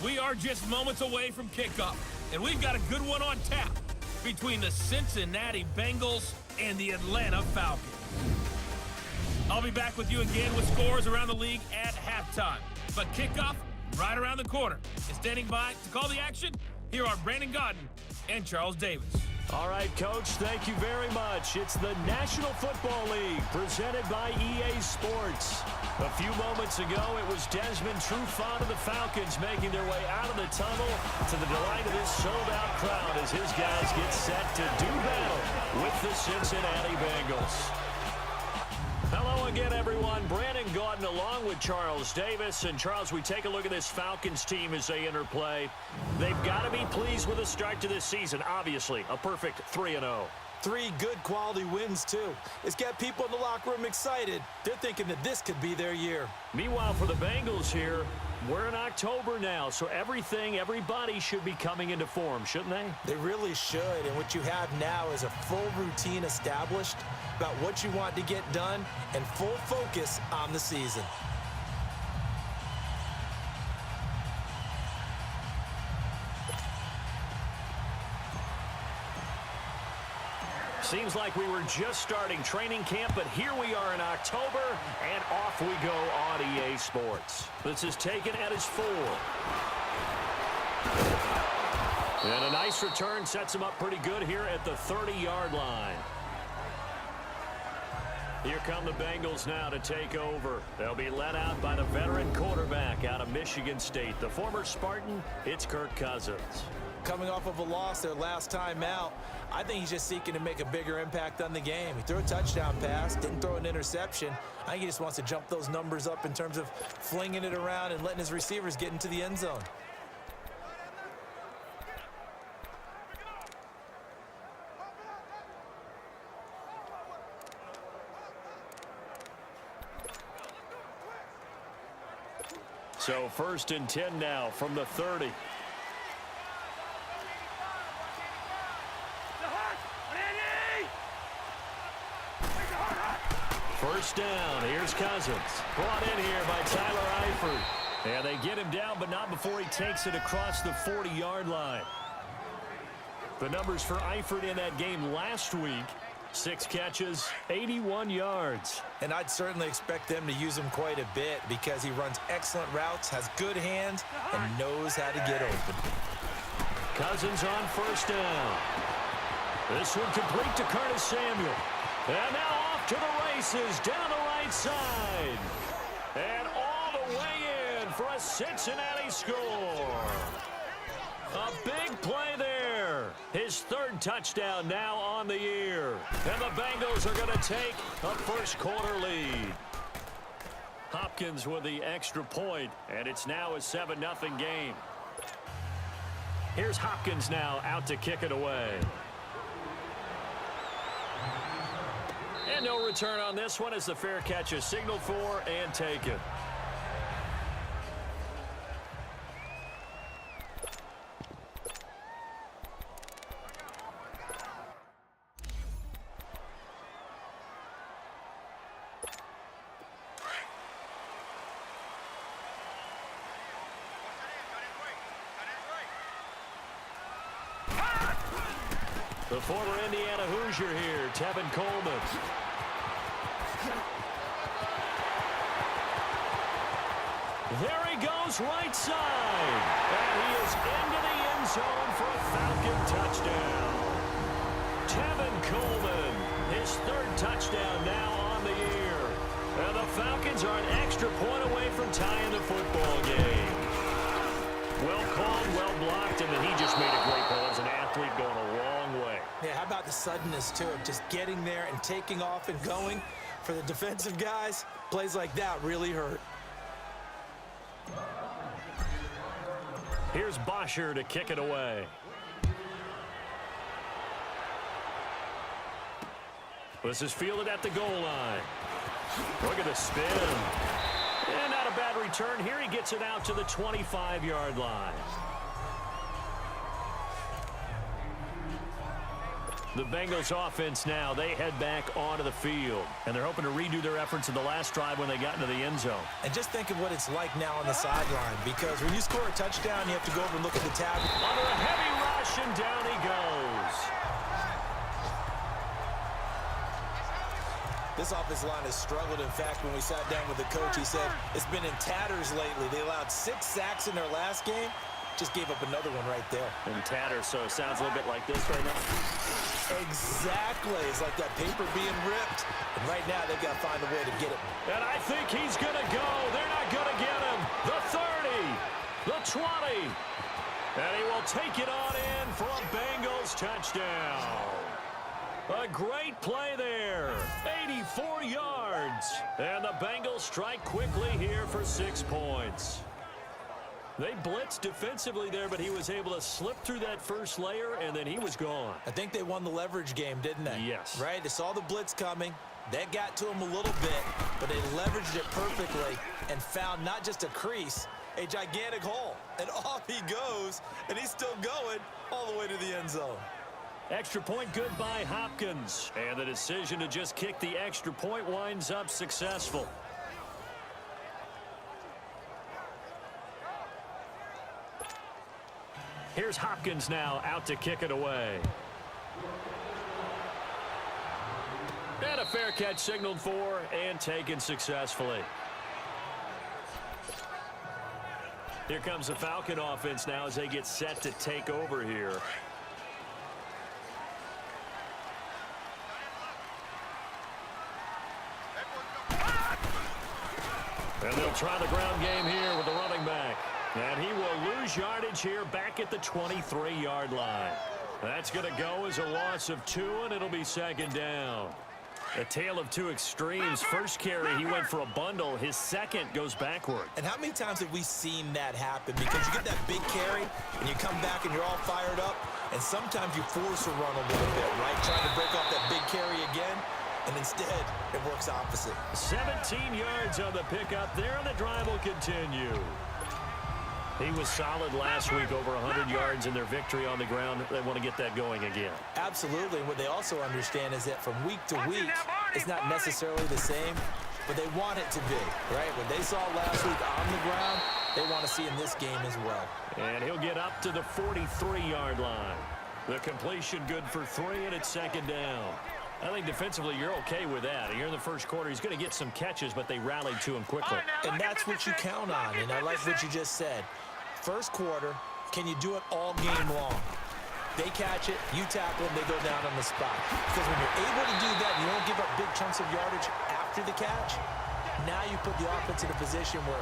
We are just moments away from kickoff, and we've got a good one on tap between the Cincinnati Bengals and the Atlanta Falcons. I'll be back with you again with scores around the league at halftime. But kickoff right around the corner. And standing by to call the action, here are Brandon Gaudin and Charles Davis. All right, Coach, thank you very much. It's the National Football League presented by EA Sports. A few moments ago, it was Desmond Trufant of the Falcons making their way out of the tunnel to the delight of this sold-out crowd as his guys get set to do battle with the Cincinnati Bengals. Hello again, everyone. Brandon Gaudin along with Charles Davis. And, Charles, we take a look at this Falcons team as they enter play. They've got to be pleased with the start to this season, obviously. A perfect 3-0. 3 good quality wins, too. It's got people in the locker room excited. They're thinking that this could be their year. Meanwhile, for the Bengals here, we're in October now, so everybody should be coming into form, shouldn't they? They really should, and what you have now is a full routine established about what you want to get done and full focus on the season. Seems like we were just starting training camp, but here we are in October, and off we go on EA Sports. This is taken at his 4. And a nice return sets him up pretty good here at the 30-yard line. Here come the Bengals now to take over. They'll be led out by the veteran quarterback out of Michigan State. The former Spartan, it's Kirk Cousins. Coming off of a loss their last time out, I think he's just seeking to make a bigger impact on the game. He threw a touchdown pass, didn't throw an interception. I think he just wants to jump those numbers up in terms of flinging it around and letting his receivers get into the end zone. So 1st and 10 now from the 30. First down, here's Cousins. Brought in here by Tyler Eifert. And they get him down, but not before he takes it across the 40-yard line. The numbers for Eifert in that game last week, 6 catches, 81 yards. And I'd certainly expect them to use him quite a bit because he runs excellent routes, has good hands, and knows how to get open. Cousins on first down. This one complete to Curtis Samuel. And now off to the races down the right side. And all the way in for a Cincinnati score. A big play there. His 3rd touchdown now on the year. And the Bengals are going to take a first-quarter lead. Hopkins with the extra point, and it's now a 7-0 game. Here's Hopkins now out to kick it away. And no return on this one as the fair catch is signaled for and taken. The former Indiana Hoosier here, Tevin Coleman. There he goes right side. And he is into the end zone for a Falcon touchdown. Tevin Coleman, his 3rd touchdown now on the year. And the Falcons are an extra point away from tying the football game. Well called, well blocked, and then he just made a great play as an athlete going a long way. Yeah, how about the suddenness, too, of just getting there and taking off and going? For the defensive guys, plays like that really hurt. Here's Bosher to kick it away. This is fielded at the goal line. Look at the spin. And not a bad return. Here he gets it out to the 25-yard line. The Bengals offense now, they head back onto the field. And they're hoping to redo their efforts in the last drive when they got into the end zone. And just think of what it's like now on the sideline, because when you score a touchdown, you have to go over and look at the tab. Under a heavy rush, and down he goes. This offensive line has struggled. In fact, when we sat down with the coach, he said it's been in tatters lately. They allowed 6 sacks in their last game. Just gave up another one right there. In tatters, so it sounds a little bit like this right now. Exactly. It's like that paper being ripped. And right now, they've got to find a way to get it. And I think he's going to go. They're not going to get him. The 30, the 20. And he will take it on in for a Bengals touchdown. A great play there. 84 yards. And the Bengals strike quickly here for 6 points. They blitzed defensively there, but he was able to slip through that first layer, and then he was gone. I think they won the leverage game, didn't they? Yes. Right? They saw the blitz coming. That got to him a little bit, but they leveraged it perfectly and found not just a crease, a gigantic hole. And off he goes, and he's still going all the way to the end zone. Extra point good by Hopkins. And the decision to just kick the extra point winds up successful. Here's Hopkins now out to kick it away. And a fair catch signaled for and taken successfully. Here comes the Falcon offense now as they get set to take over here. And they'll try the ground game here with the running back. And he will lose yardage here back at the 23-yard line. That's going to go as a loss of 2, and it'll be second down. A tale of two extremes. First carry, he went for a bundle. His second goes backward. And how many times have we seen that happen? Because you get that big carry, and you come back and you're all fired up, and sometimes you force a run a little bit, right? Trying to break off that big carry again, and instead it works opposite. 17 yards on the pickup there, and the drive will continue. He was solid last week, over 100 yards in their victory on the ground. They want to get that going again. Absolutely. What they also understand is that from week to week, it's not necessarily the same, but they want it to be, right? What they saw last week on the ground, they want to see in this game as well. And he'll get up to the 43-yard line. The completion good for 3, and it's second down. I think defensively you're okay with that. Here in the first quarter, he's going to get some catches, but they rallied to him quickly. And that's what you count on, and I like what you just said. First quarter, can you do it all game long? They catch it, you tackle them, they go down on the spot. Because when you're able to do that, you don't give up big chunks of yardage after the catch. Now you put the offense in a position where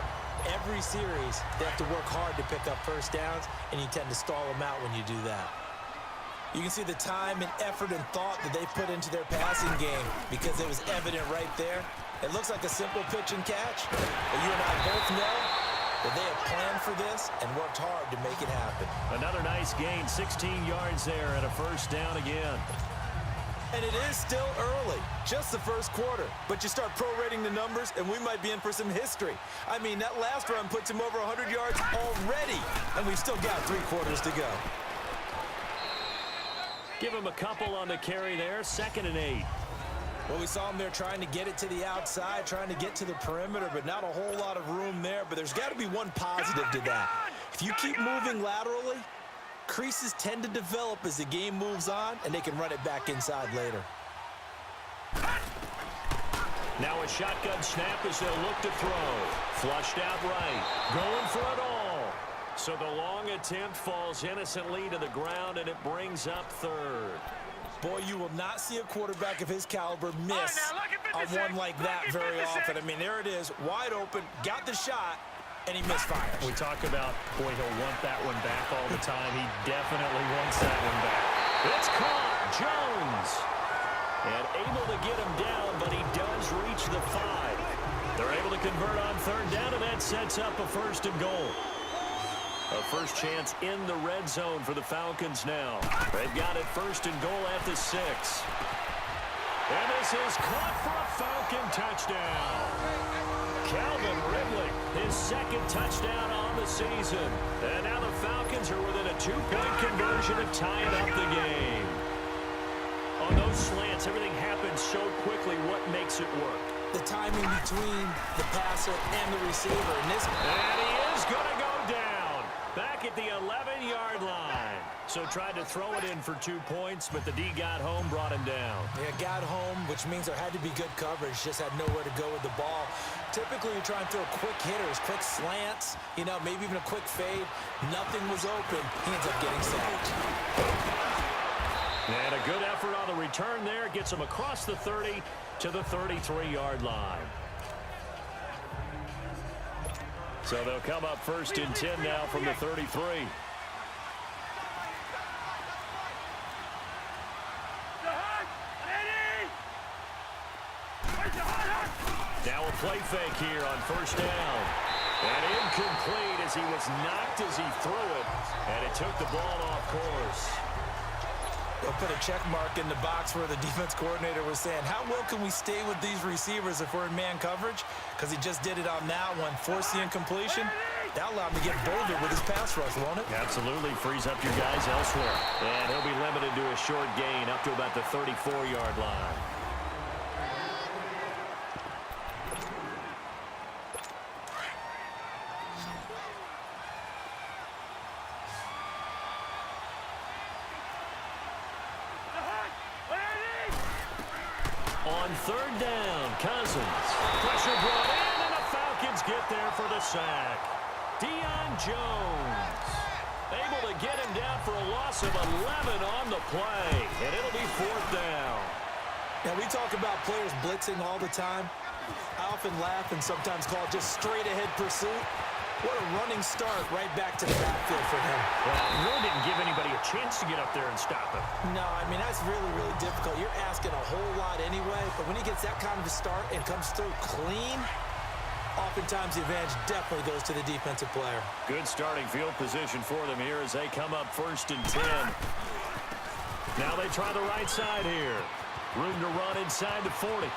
every series they have to work hard to pick up first downs, and you tend to stall them out when you do that. You can see the time and effort and thought that they put into their passing game because it was evident right there. It looks like a simple pitch and catch, but you and I both know that they have planned for this and worked hard to make it happen. Another nice gain, 16 yards there, and a first down again. And it is still early, just the first quarter. But you start prorating the numbers, and we might be in for some history. I mean, that last run puts him over 100 yards already, and we've still got 3 quarters to go. Give him a couple on the carry there, 2nd and 8. Well, we saw him there trying to get it to the outside, trying to get to the perimeter, but not a whole lot of room there. But there's got to be one positive to that. If you keep moving laterally, creases tend to develop as the game moves on, and they can run it back inside later. Now a shotgun snap as they'll look to throw. Flushed out right. Going for it all. So the long attempt falls innocently to the ground, and it brings up 3rd. Boy, you will not see a quarterback of his caliber miss on one like that very often. I mean, there it is, wide open, got the shot, and he misfires. We talk about, boy, he'll want that one back all the time. He definitely wants that one back. It's caught. Jones. And able to get him down, but he does reach the 5. They're able to convert on 3rd down, and that sets up a 1st and goal. A first chance in the red zone for the Falcons now. They've got it 1st and goal at the 6. And this is caught for a Falcon touchdown. Calvin Ridley, his 2nd touchdown on the season. And now the Falcons are within a 2-point conversion of tying up the game. On those slants, everything happens so quickly. What makes it work? The timing between the passer and the receiver. And he is going to go down back at the 11-yard line. So tried to throw it in for 2 points, but the D got home, brought him down. Yeah, got home, which means there had to be good coverage. Just had nowhere to go with the ball. Typically, you're trying to throw quick hitters, quick slants, maybe even a quick fade. Nothing was open. He ends up getting sacked. And a good effort on the return there. Gets him across the 30 to the 33-yard line. So they'll come up 1st and 10 now from the 33. Now a play fake here on 1st down. And incomplete as he was knocked as he threw it. And it took the ball off course. They'll put a check mark in the box where the defense coordinator was saying, how well can we stay with these receivers if we're in man coverage? Because he just did it on that one, forced the incompletion. That'll allow him to get bolder with his pass rush, won't it? Absolutely. Frees up your guys elsewhere. And he'll be limited to a short gain up to about the 34-yard line. On 3rd down, Cousins. Pressure brought in, and the Falcons get there for the sack. Deion Jones able to get him down for a loss of 11 on the play, and it'll be 4th down. Now, we talk about players blitzing all the time. I often laugh and sometimes call it just straight-ahead pursuit. What a running start right back to the backfield for him. Well, he really didn't give anybody a chance to get up there and stop him. No, I mean, that's really, really difficult. You're asking a whole lot anyway, but when he gets that kind of a start and comes through clean, oftentimes the advantage definitely goes to the defensive player. Good starting field position for them here as they come up 1st and 10. Now they try the right side here. Room to run inside the 40.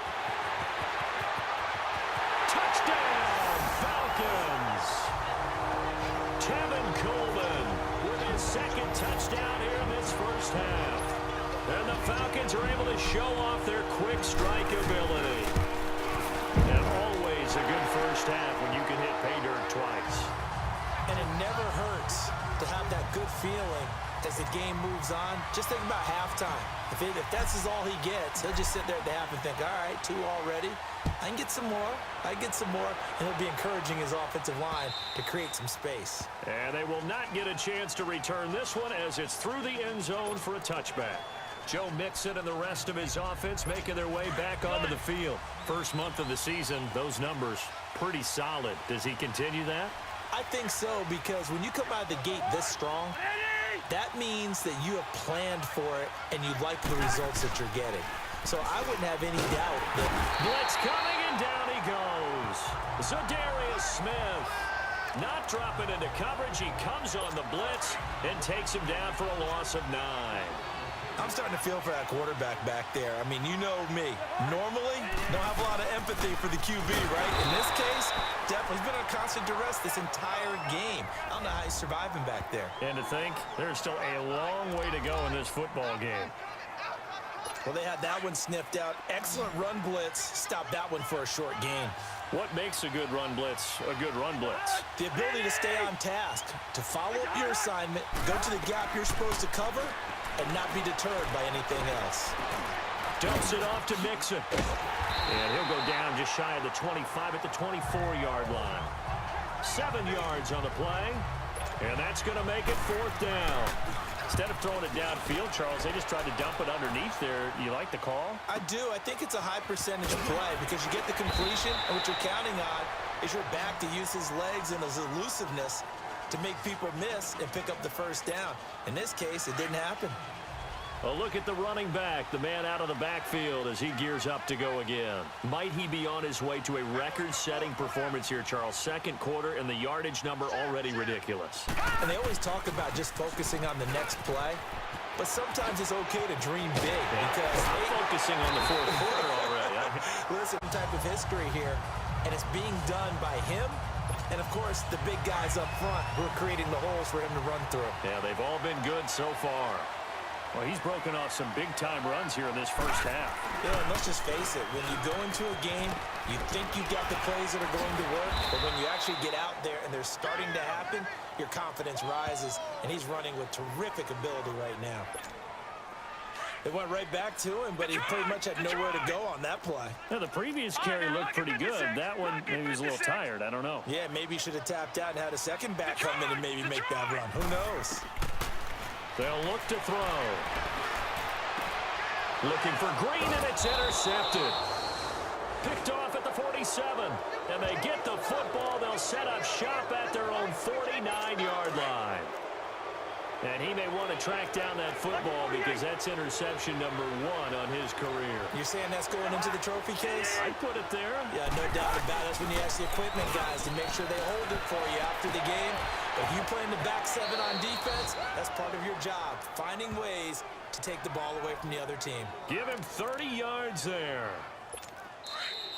Touchdown, Falcons! Kevin Coleman with his 2nd touchdown here in this 1st half. And the Falcons are able to show off their quick strike ability. And always a good 1st half when you can hit pay dirt twice. And it never hurts to have that good feeling as the game moves on. Just think about halftime. If that's all he gets, he'll just sit there at the half and think, all right, 2 already. I can get some more. I can get some more. And he'll be encouraging his offensive line to create some space. And they will not get a chance to return this one as it's through the end zone for a touchback. Joe Mixon and the rest of his offense making their way back onto the field. First month of the season, those numbers pretty solid. Does he continue that? I think so, because when you come out of the gate this strong, that means that you have planned for it and you like the results that you're getting. So I wouldn't have any doubt that... Blitz coming, and down he goes. Zadarius Smith not dropping into coverage. He comes on the blitz and takes him down for a loss of 9. I'm starting to feel for that quarterback back there. I mean, you know me. Normally, don't have a lot of empathy for the QB, right? In this case, definitely. He's been under constant duress this entire game. I don't know how he's surviving back there. And to think, there's still a long way to go in this football game. Well, they had that one sniffed out. Excellent run blitz. Stopped that one for a short gain. What makes a good run blitz a good run blitz? The ability to stay on task, to follow up your assignment, go to the gap you're supposed to cover, and not be deterred by anything else. Dumps it off to Mixon. And he'll go down just shy of the 25 at the 24-yard line. 7 yards on the play. And that's going to make it 4th down. Instead of throwing it downfield, Charles, they just tried to dump it underneath there. You like the call? I do. I think it's a high percentage play because you get the completion, and what you're counting on is your back to use his legs and his elusiveness to make people miss and pick up the 1st down. In this case, it didn't happen. A look at the running back, the man out of the backfield as he gears up to go again. Might he be on his way to a record-setting performance here, Charles? 2nd quarter and the yardage number already ridiculous. And they always talk about just focusing on the next play, but sometimes it's okay to dream big because I'm focusing on the 4th quarter already. Listen, type of history here, and it's being done by him. And, of course, the big guys up front who are creating the holes for him to run through. Yeah, they've all been good so far. Well, he's broken off some big-time runs here in this first half. Yeah, and let's just face it. When you go into a game, you think you've got the plays that are going to work, but when you actually get out there and they're starting to happen, your confidence rises, and he's running with terrific ability right now. It went right back to him, but he pretty much had nowhere to go on that play. Now, the previous carry looked pretty good. That one, maybe he was a little tired. I don't know. Yeah, maybe he should have tapped out and had a second back come in and maybe make that run. Who knows? They'll look to throw. Looking for Green, and it's intercepted. Picked off at the 47. And they get the football. They'll set up shop at their own 49-yard line. And he may want to track down that football because that's interception number 1 on his career. You're saying that's going into the trophy case? I'd put it there. Yeah, no doubt about it. That's when you ask the equipment guys to make sure they hold it for you after the game. If you play in the back 7 on defense, that's part of your job, finding ways to take the ball away from the other team. Give him 30 yards there.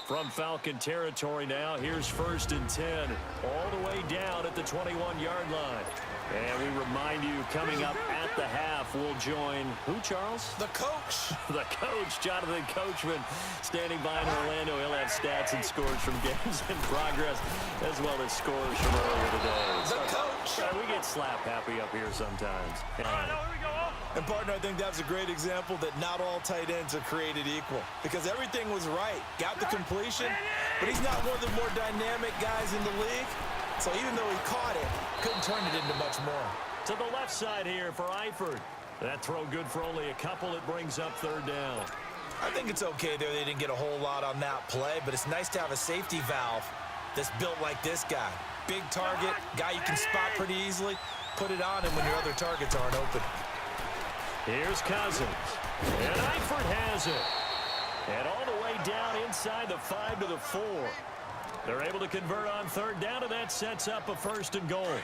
From Falcon territory now, here's 1st and 10, all the way down at the 21-yard line. And we remind you, coming up at the half, we'll join who, Charles? The coach. The coach, Jonathan Coachman, standing by in Orlando. He'll have stats and scores from games in progress, as well as scores from earlier today. The coach. We get slap happy up here sometimes. And, partner, I think that's a great example that not all tight ends are created equal because everything was right. Got the completion, but he's not one of the more dynamic guys in the league. So even though he caught it, couldn't turn it into much more. To the left side here for Eifert. That throw good for only a couple. It brings up 3rd down. I think it's okay there. They didn't get a whole lot on that play, but it's nice to have a safety valve that's built like this guy. Big target, guy you can spot pretty easily. Put it on him when your other targets aren't open. Here's Cousins. And Eifert has it. And all the way down inside the 5 to the 4. They're able to convert on 3rd down, and that sets up a 1st and goal.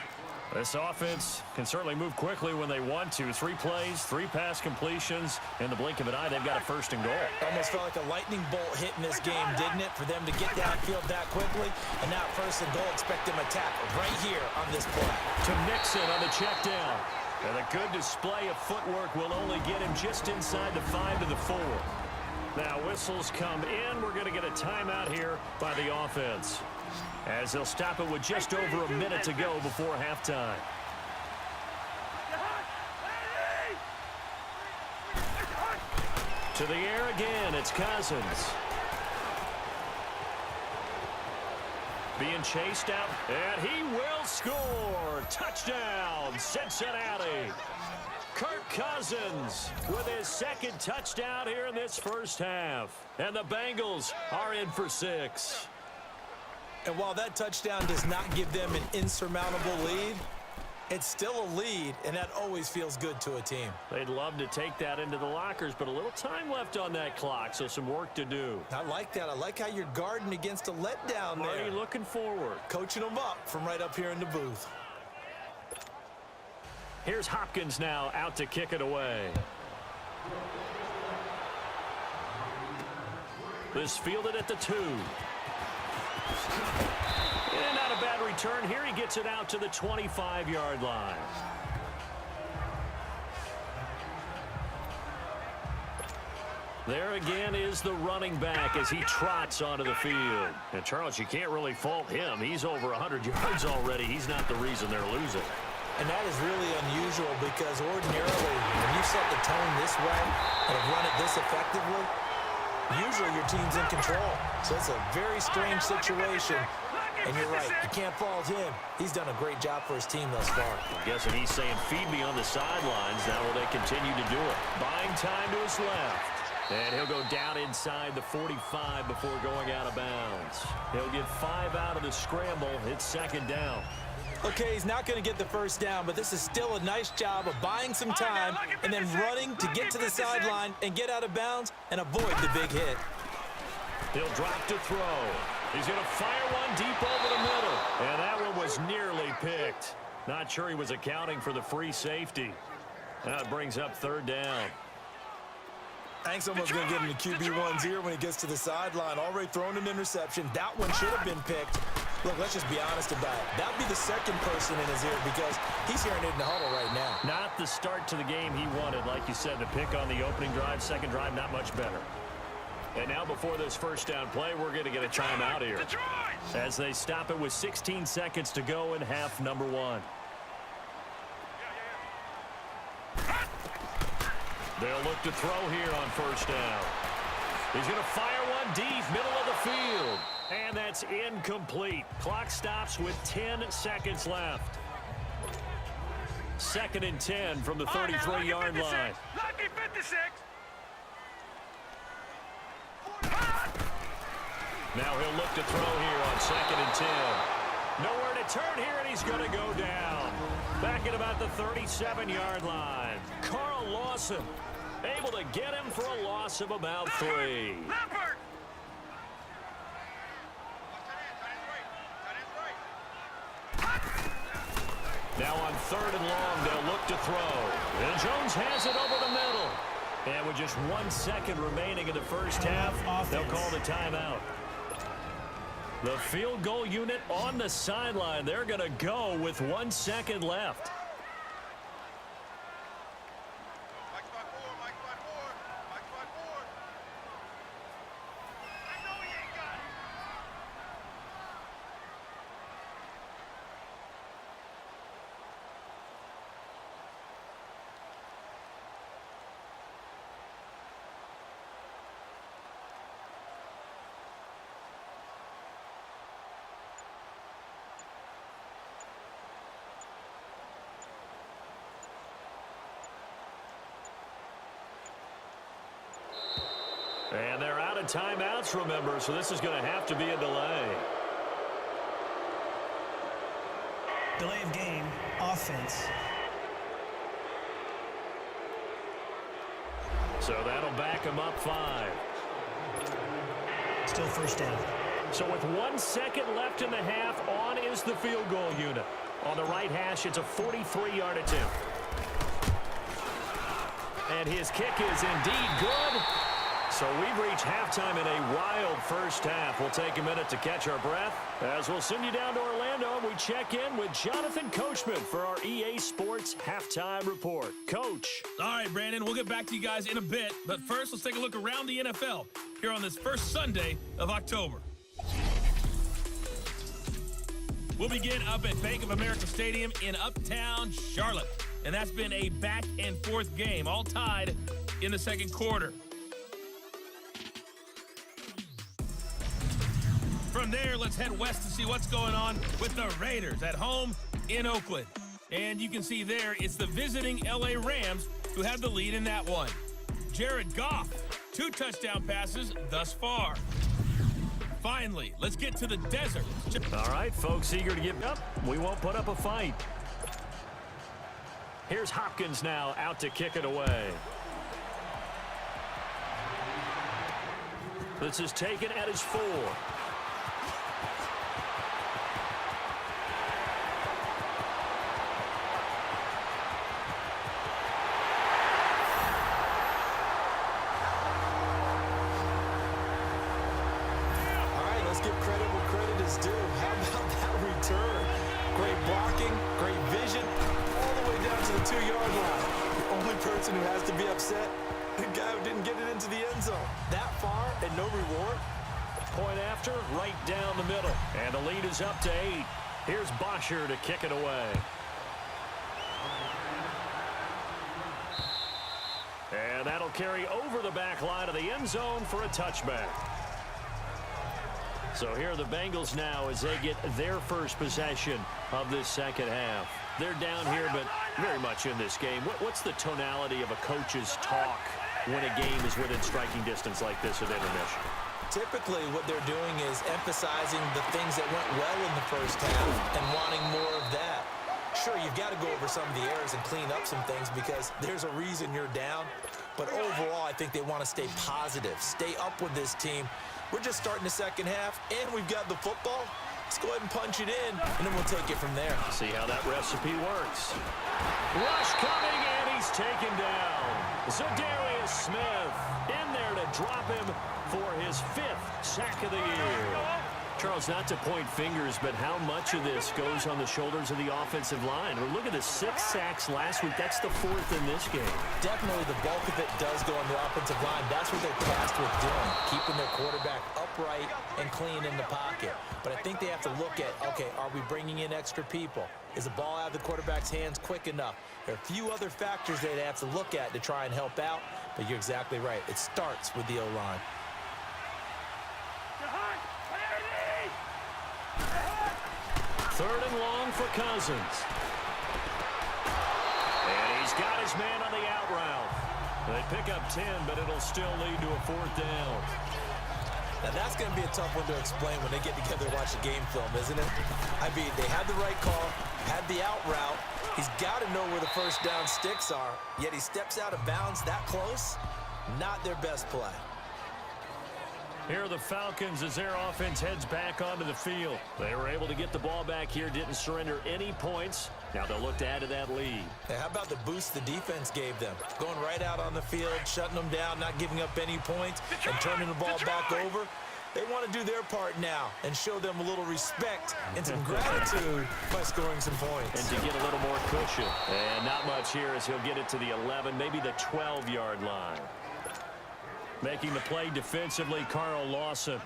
This offense can certainly move quickly when they want to. 3 plays, 3 pass completions. In the blink of an eye, they've got a 1st and goal. Almost felt like a lightning bolt hit in this game, didn't it? For them to get downfield that quickly. And now 1st and goal, expect them to attack right here on this play. To Nixon on the check down. And a good display of footwork will only get him just inside the 5 to the 4. Now whistles come in. We're going to get a timeout here by the offense, as they'll stop it with just over a minute to go before halftime. To the air again, it's Cousins. Being chased out, and he will score. Touchdown, Cincinnati. Kirk Cousins with his 2nd touchdown here in this first half. And the Bengals are in for 6. And while that touchdown does not give them an insurmountable lead, it's still a lead, and that always feels good to a team. They'd love to take that into the lockers, but a little time left on that clock, so some work to do. I like that. I like how you're guarding against a letdown there. Marty looking forward. Coaching them up from right up here in the booth. Here's Hopkins now out to kick it away. This fielded at the 2. And not a bad return here. He gets it out to the 25-yard line. There again is the running back as he trots onto the field. And, Charles, you can't really fault him. He's over 100 yards already. He's not the reason they're losing. And that is really unusual because ordinarily when you set the tone this way and have run it this effectively, usually your team's in control. So it's a very strange situation. And you're right, you can't fault him. He's done a great job for his team thus far. I'm guessing he's saying, feed me on the sidelines. Now will they continue to do it? Buying time to his left. And he'll go down inside the 45 before going out of bounds. He'll get 5 out of the scramble. It's 2nd down. Okay, he's not going to get the 1st down, but this is still a nice job of buying some time and then running to get to the sideline and get out of bounds and avoid the big hit. He'll drop to throw. He's going to fire one deep over the middle. And that one was nearly picked. Not sure he was accounting for the free safety. Now it brings up 3rd down. I think someone's going to get him the QB1s here when he gets to the sideline. Already thrown an interception. That one should have been picked. Look, let's just be honest about it. That would be the second person in his ear because he's hearing it in the huddle right now. Not the start to the game he wanted. Like you said, the pick on the opening drive, second drive, not much better. And now before this first down play, we're going to get a timeout here. As they stop it with 16 seconds to go in half number 1. They'll look to throw here on first down. He's going to fire one deep, middle of the field. And that's incomplete. Clock stops with 10 seconds left. 2nd and 10 from the 33-yard line. Lucky 56. Now he'll look to throw here on 2nd and 10. Nowhere to turn here, and he's going to go down. Back at about the 37-yard line. Carl Lawson able to get him for a loss of about 3. Now on 3rd and long, they'll look to throw. And Jones has it over the middle. And with just 1 second remaining in the first half, they'll call the timeout. The field goal unit on the sideline. They're going to go with 1 second left. And they're out of timeouts, remember, so this is going to have to be a delay. Delay of game, offense. So that'll back him up 5. Still first down. So with 1 second left in the half, on is the field goal unit. On the right hash, it's a 43-yard attempt. And his kick is indeed good. So we've reached halftime in a wild first half. We'll take a minute to catch our breath as we'll send you down to Orlando and we check in with Jonathan Coachman for our EA Sports Halftime Report. Coach. All right, Brandon, we'll get back to you guys in a bit. But first, let's take a look around the NFL here on this first Sunday of October. We'll begin up at Bank of America Stadium in Uptown Charlotte. And that's been a back-and-forth game, all tied in the second quarter. From there, let's head west to see what's going on with the Raiders at home in Oakland. And you can see there, it's the visiting LA Rams who have the lead in that one. Jared Goff, 2 touchdown passes thus far. Finally, let's get to the desert. All right, folks eager to get up. We won't put up a fight. Here's Hopkins now out to kick it away. This is taken at his 4. Give credit where credit is due. How about that return? Great blocking, great vision, all the way down to the 2-yard line. The only person who has to be upset, the guy who didn't get it into the end zone. That far and no reward. Point after, right down the middle. And the lead is up to 8. Here's Bosher to kick it away. And that'll carry over the back line of the end zone for a touchback. So here are the Bengals now as they get their first possession of this second half. They're down here, but very much in this game. What's the tonality of a coach's talk when a game is within striking distance like this at intermission? Typically, what they're doing is emphasizing the things that went well in the first half and wanting more of that. Sure, you've got to go over some of the errors and clean up some things because there's a reason you're down. But overall, I think they want to stay positive, stay up with this team. We're just starting the second half, and we've got the football. Let's go ahead and punch it in, and then we'll take it from there. See how that recipe works. Rush coming, and he's taken down. Zadarius Smith in there to drop him for his 5th sack of the year. Charles, not to point fingers, but how much of this goes on the shoulders of the offensive line? Or look at the 6 sacks last week. That's the 4th in this game. Definitely the bulk of it does go on the offensive line. That's what they're tasked with doing, keeping their quarterback upright and clean in the pocket. But I think they have to look at, okay, are we bringing in extra people? Is the ball out of the quarterback's hands quick enough? There are a few other factors they'd have to look at to try and help out, but you're exactly right. It starts with the O-line. Third and long for Cousins. And he's got his man on the out route. They pick up 10, but it'll still lead to a 4th down. Now, that's going to be a tough one to explain when they get together and watch the game film, isn't it? I mean, they had the right call, had the out route. He's got to know where the first down sticks are, yet he steps out of bounds that close. Not their best play. Here are the Falcons as their offense heads back onto the field. They were able to get the ball back here, didn't surrender any points. Now they'll look to add to that lead. Hey, how about the boost the defense gave them? Going right out on the field, shutting them down, not giving up any points, and turning the ball back over. They want to do their part now and show them a little respect and some gratitude by scoring some points. And to get a little more cushion. And not much here as he'll get it to the 11, maybe the 12-yard line. Making the play defensively, Carl Lawson.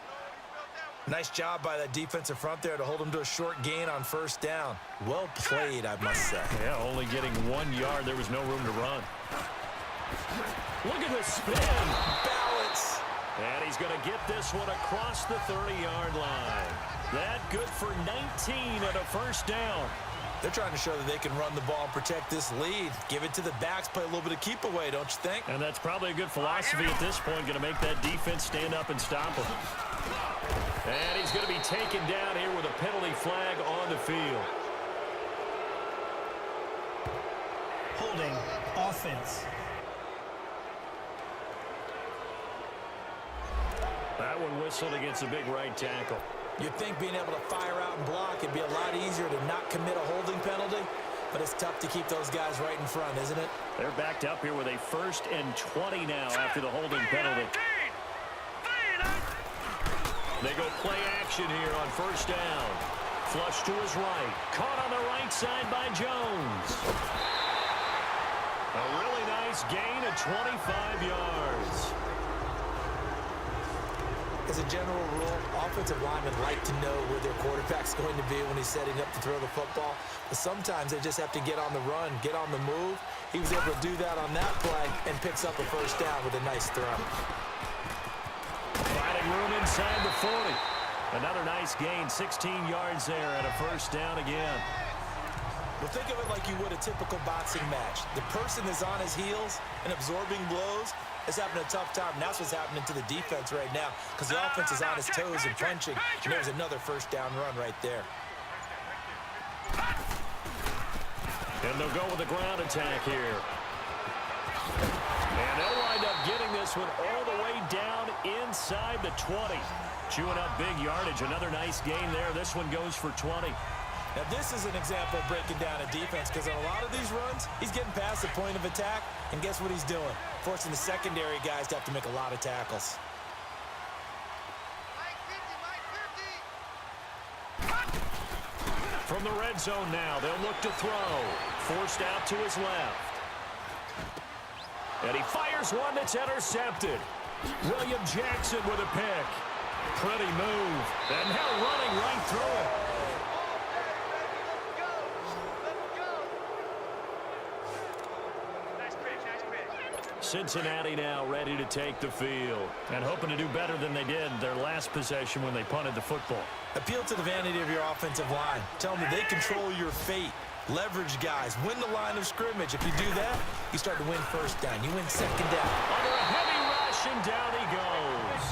Nice job by that defensive front there to hold him to a short gain on first down. Well played, I must say. Yeah, only getting 1 yard. There was no room to run. Look at the spin. Balance. And he's going to get this one across the 30-yard line. That good for 19 and a first down. They're trying to show that they can run the ball and protect this lead. Give it to the backs, play a little bit of keep away, don't you think? And that's probably a good philosophy at this point, going to make that defense stand up and stop him. And he's going to be taken down here with a penalty flag on the field. Holding offense. That one whistled against a big right tackle. You'd think being able to fire out and block, it'd be a lot easier to not commit a holding penalty, but it's tough to keep those guys right in front, isn't it? They're backed up here with a 1st and 20 now after the holding penalty. They go play action here on first down. Flush to his right. Caught on the right side by Jones. A really nice gain of 25 yards. As a general rule, offensive linemen like to know where their quarterback's going to be when he's setting up to throw the football. But sometimes they just have to get on the run, get on the move. He was able to do that on that play and picks up a first down with a nice throw. Finding room inside the 40. Another nice gain, 16 yards there and a first down again. Well, think of it like you would a typical boxing match. The person is on his heels and absorbing blows is having a tough time. And that's what's happening to the defense right now because the offense is on its toes and punching. And there's another first down run right there. And they'll go with a ground attack here. And they'll wind up getting this one all the way down inside the 20. Chewing up big yardage. Another nice gain there. This one goes for 20. Now, this is an example of breaking down a defense because on a lot of these runs, he's getting past the point of attack, and guess what he's doing? Forcing the secondary guys to have to make a lot of tackles. From the red zone now, they'll look to throw. Forced out to his left. And he fires one that's intercepted. William Jackson with a pick. Pretty move. And now running right through it. Cincinnati now ready to take the field and hoping to do better than they did their last possession when they punted the football. Appeal to the vanity of your offensive line. Tell them that they control your fate. Leverage guys. Win the line of scrimmage. If you do that, you start to win first down. You win second down. Under a heavy rush, and down he goes.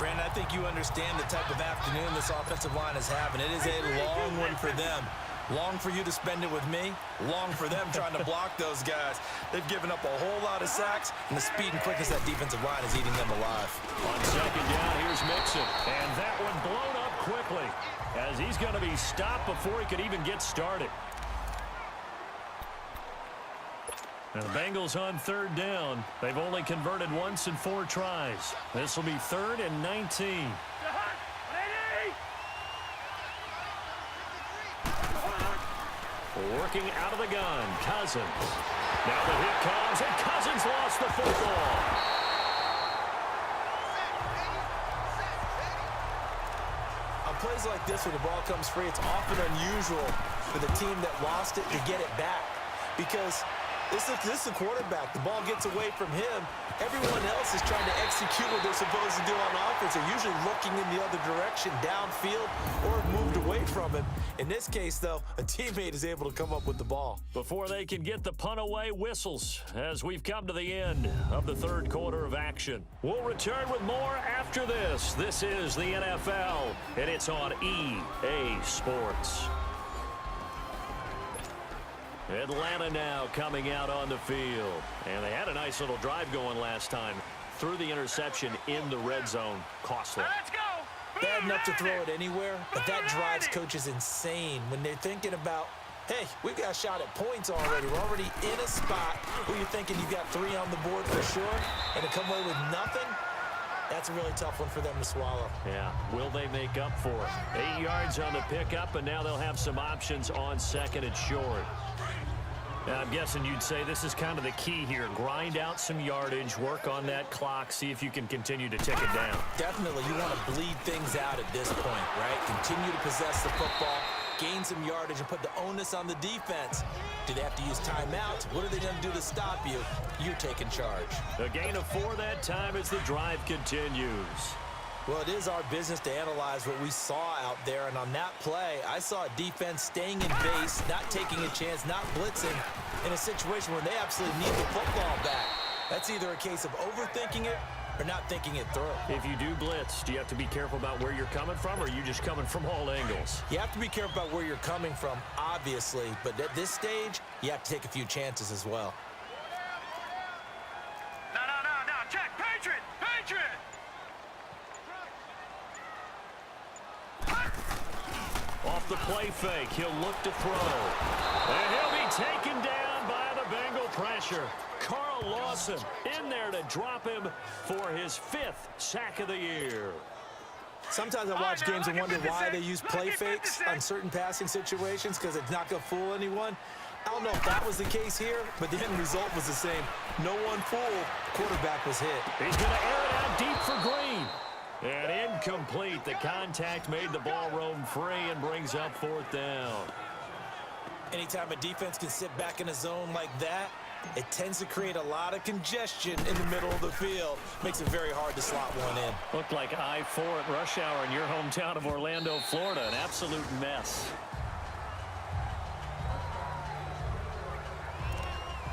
Brandon, I think you understand the type of afternoon this offensive line is having. It is a long one for them. Long for you to spend it with me. Long for them trying to block those guys. They've given up a whole lot of sacks, and the speed and quickness of that defensive line is eating them alive. On second down, here's Mixon. And that one blown up quickly as he's going to be stopped before he could even get started. And the Bengals on third down. They've only converted once in 4 tries. This will be 3rd and 19. Working out of the gun, Cousins. Now the hit comes, and Cousins lost the football. On plays like this, when the ball comes free, it's often unusual for the team that lost it to get it back. Because this is a quarterback. The ball gets away from him. Everyone else is trying to execute what they're supposed to do on offense. They're usually looking in the other direction, downfield, or moved away from him. In this case, though, a teammate is able to come up with the ball. Before they can get the punt away, whistles as we've come to the end of the 3rd quarter of action. We'll return with more after this. This is the NFL, and it's on EA Sports. Atlanta now coming out on the field. And they had a nice little drive going last time. Threw the interception in the red zone. Costly. Let's go. Bad enough to throw it anywhere, but that drives coaches insane when they're thinking about, hey, we've got a shot at points already. We're already in a spot where you're thinking you've got 3 on the board for sure, and to come away with nothing, that's a really tough one for them to swallow. Yeah, will they make up for it? 8 yards on the pickup, and now they'll have some options on 2nd and short. Now, I'm guessing you'd say this is kind of the key here. Grind out some yardage, work on that clock, see if you can continue to tick it down. Definitely, you want to bleed things out at this point, right? Continue to possess the football, gain some yardage, and put the onus on the defense. Do they have to use timeouts? What are they going to do to stop you? You're taking charge. A gain of 4 that time as the drive continues. Well, it is our business to analyze what we saw out there, and on that play, I saw a defense staying in base, not taking a chance, not blitzing, in a situation where they absolutely need the football back. That's either a case of overthinking it or not thinking it through. If you do blitz, do you have to be careful about where you're coming from, or are you just coming from all angles? You have to be careful about where you're coming from, obviously, but at this stage, you have to take a few chances as well. No, check. Patriot. Off the play fake, he'll look to throw. And he'll be taken down by the Bengal pressure. Carl Lawson in there to drop him for his 5th sack of the year. Sometimes I watch games and wonder why they use play fakes on certain passing situations, because it's not going to fool anyone. I don't know if that was the case here, but the end result was the same. No one fooled. Quarterback was hit. He's going to air it out deep for Green. And incomplete. The contact made the ball roam free and brings up 4th down. Anytime a defense can sit back in a zone like that, it tends to create a lot of congestion in the middle of the field. Makes it very hard to slot one in. Looked like I-4 at rush hour in your hometown of Orlando, Florida. An absolute mess.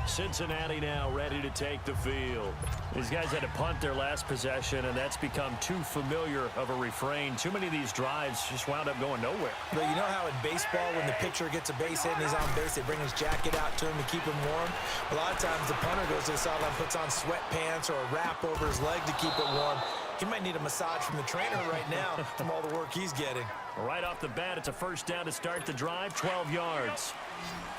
Cincinnati now ready to take the field. These guys had to punt their last possession, and that's become too familiar of a refrain. Too many of these drives just wound up going nowhere. But you know how in baseball, when the pitcher gets a base hit and he's on base, they bring his jacket out to him to keep him warm? A lot of times the punter goes to the sideline, puts on sweatpants or a wrap over his leg to keep it warm. He might need a massage from the trainer right now from all the work he's getting. Right off the bat, it's a 1st down to start the drive, 12 yards.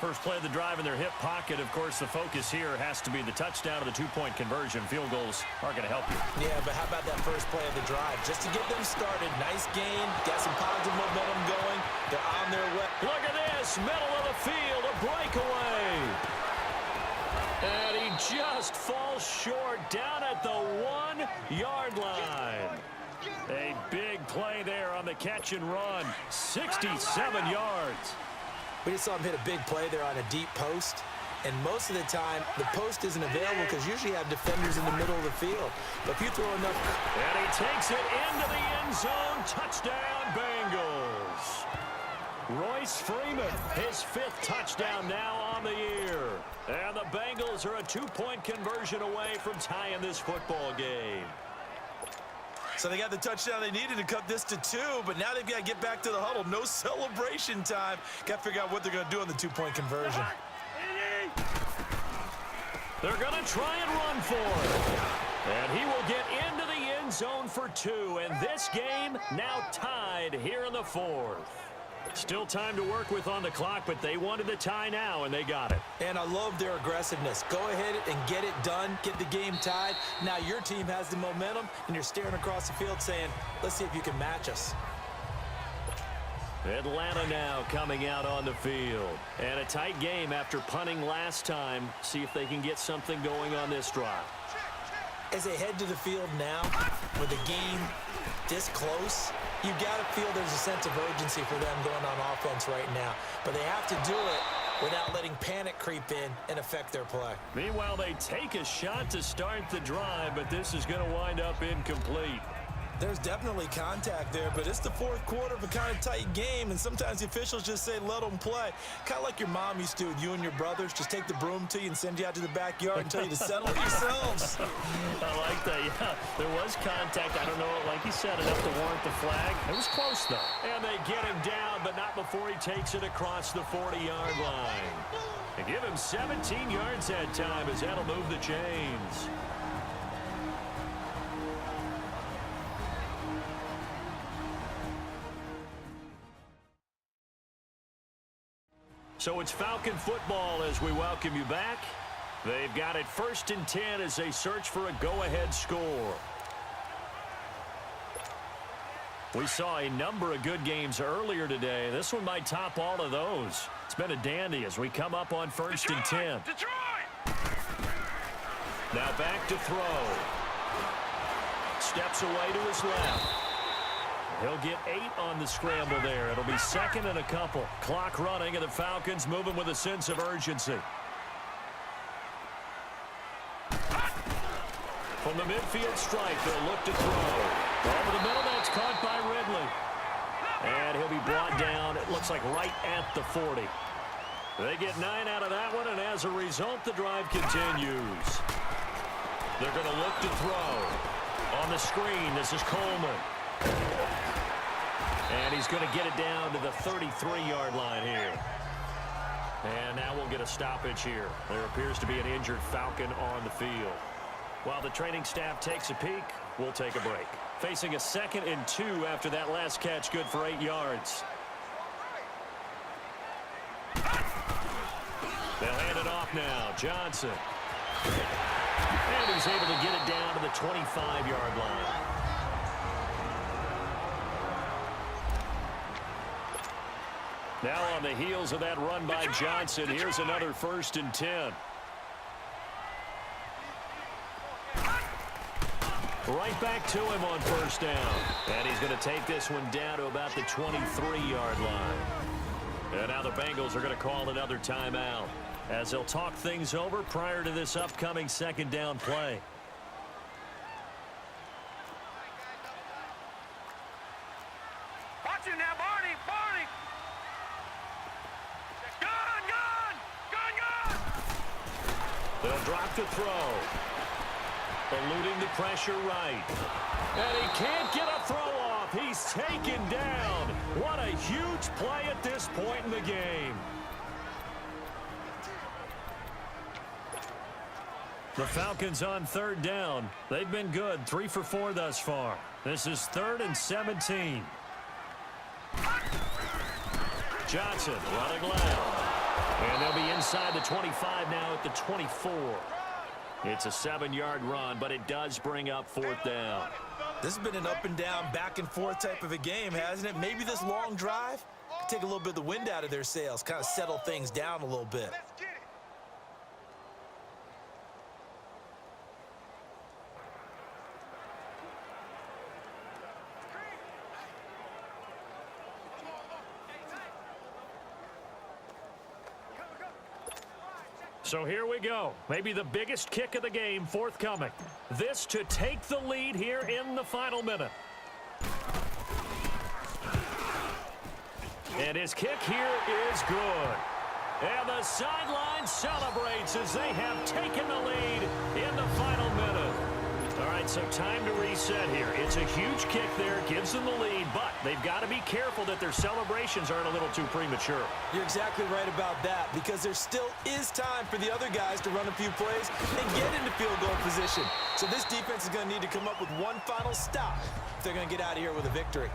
First play of the drive in their hip pocket. Of course, the focus here has to be the touchdown or the 2-point conversion. Field goals aren't going to help you. Yeah, but how about that first play of the drive? Just to get them started. Nice gain. Got some positive momentum going. They're on their way. Look at this. Middle of the field. A breakaway. And he just falls short down at the 1-yard line. A big play there on the catch and run. 67 yards. We just saw him hit a big play there on a deep post. And most of the time, the post isn't available because usually you have defenders in the middle of the field. But if you throw enough... And he takes it into the end zone. Touchdown, Bengals. Royce Freeman, his 5th touchdown now on the year. And the Bengals are a 2-point conversion away from tying this football game. So they got the touchdown they needed to cut this to 2, but now they've got to get back to the huddle. No celebration time. Got to figure out what they're going to do on the 2-point conversion. They're going to try and run for it. And he will get into the end zone for 2. And this game now tied here in the 4th. Still time to work with on the clock, but they wanted the tie now, and they got it. And I love their aggressiveness. Go ahead and get it done, get the game tied. Now your team has the momentum, and you're staring across the field saying, let's see if you can match us. Atlanta now coming out on the field. And a tight game after punting last time. See if they can get something going on this drive. As they head to the field now, with the game this close, you got to feel there's a sense of urgency for them going on offense right now. But they have to do it without letting panic creep in and affect their play. Meanwhile, they take a shot to start the drive, but this is going to wind up incomplete. There's definitely contact there, but it's the fourth quarter of a kind of tight game, and sometimes the officials just say, let them play. Kind of like your mom used to with you and your brothers. Just take the broom to you and send you out to the backyard and tell you to settle it yourselves. I like that, yeah. There was contact. I don't know, like you said, enough to warrant the flag. It was close, though. And they get him down, but not before he takes it across the 40-yard line. They give him 17 yards that time as that'll move the chains. So it's Falcon football as we welcome you back. They've got it 1st and 10 as they search for a go-ahead score. We saw a number of good games earlier today. This one might top all of those. It's been a dandy as we come up on 1st and 10. Now back to throw. Steps away to his left. He'll get 8 on the scramble there. It'll be 2nd and a couple. Clock running, and the Falcons moving with a sense of urgency. From the midfield stripe, they'll look to throw. Over the middle, that's caught by Ridley. And he'll be brought down, it looks like right at the 40. They get 9 out of that one, and as a result, the drive continues. They're going to look to throw. On the screen, this is Coleman. And he's going to get it down to the 33-yard line here. And now we'll get a stoppage here. There appears to be an injured Falcon on the field. While the training staff takes a peek, we'll take a break. Facing a 2nd and 2 after that last catch, good for 8 yards. They'll hand it off now. Johnson. And he's able to get it down to the 25-yard line. Now on the heels of that run by Johnson, here's another 1st and 10. Right back to him on 1st down. And he's going to take this one down to about the 23-yard line. And now the Bengals are going to call another timeout as they'll talk things over prior to this upcoming 2nd down play. Watch it now, Barney! Barney! Gun! They'll drop the throw. Eluding the pressure right. And he can't get a throw off. He's taken down. What a huge play at this point in the game. The Falcons on 3rd down. They've been good, 3 for 4 thus far. This is 3rd and 17. Johnson running left. And they'll be inside the 25 now at the 24. It's a 7-yard run, but it does bring up 4th down. This has been an up and down, back and forth type of a game, hasn't it? Maybe this long drive could take a little bit of the wind out of their sails, kind of settle things down a little bit. So here we go. Maybe the biggest kick of the game forthcoming. This to take the lead here in the final minute. And his kick here is good. And the sideline celebrates as they have taken the lead in the final minute. All right, so time to reset here. It's a huge kick there, gives them the lead, but they've got to be careful that their celebrations aren't a little too premature. You're exactly right about that, because there still is time for the other guys to run a few plays and get into field goal position. So this defense is going to need to come up with one final stop if they're going to get out of here with a victory.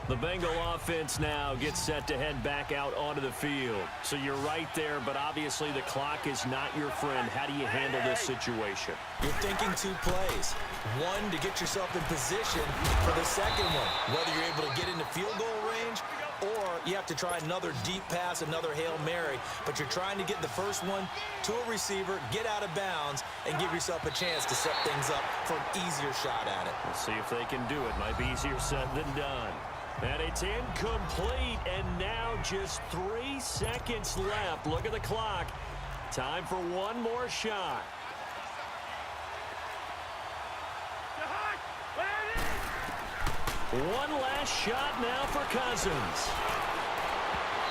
The Bengal offense now gets set to head back out onto the field. So you're right there, but obviously the clock is not your friend. How do you handle this situation? You're thinking 2 plays. One, to get yourself in position for the second one, whether you're able to get into field goal range or you have to try another deep pass, another Hail Mary. But you're trying to get the first one to a receiver, get out of bounds, and give yourself a chance to set things up for an easier shot at it. We'll see if they can do it. Might be easier said than done. And it's incomplete, and now just 3 seconds left. Look at the clock. Time for one more shot. One last shot now for Cousins.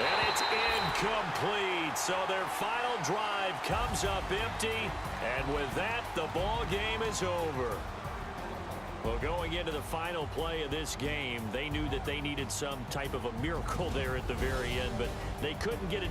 And it's incomplete. So their final drive comes up empty. And with that, the ball game is over. Well, going into the final play of this game, they knew that they needed some type of a miracle there at the very end, but they couldn't get it